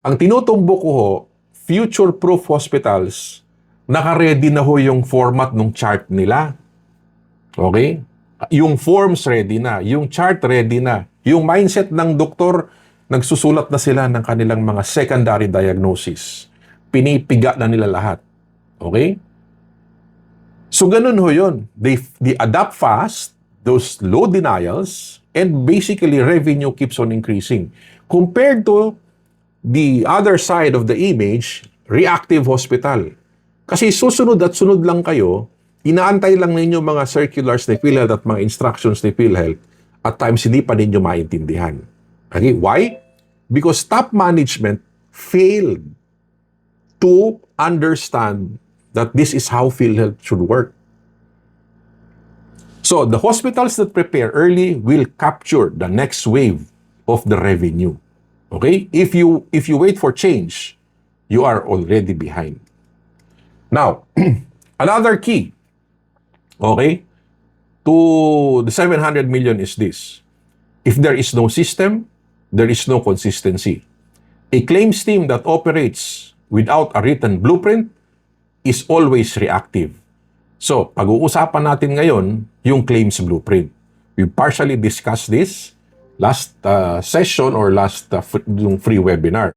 Ang tinutumbok ko ho, future-proof hospitals, naka-ready na ho yung format ng chart nila. Okay? Yung forms ready na, yung chart ready na, yung mindset ng doktor, nagsusulat na sila ng kanilang mga secondary diagnosis. Pinipiga na nila lahat. Okay? So ganun ho yun. They adapt fast, those low denials, and basically revenue keeps on increasing. Compared to the other side of the image, reactive hospital. Kasi susunod at sunod lang kayo, inaantay lang ninyo mga circulars ni PhilHealth at mga instructions ni PhilHealth, at times hindi pa ninyo maintindihan. Okay? Why? Because top management failed to understand that this is how PhilHealth should work. So, the hospitals that prepare early will capture the next wave of the revenue. Okay? If you wait for change, you are already behind. Now, another key, okay, to the 700 million is this. If there is no system, there is no consistency. A claims team that operates without a written blueprint is always reactive. So, pag-uusapan natin ngayon yung claims blueprint. We partially discussed this last session or last free webinar.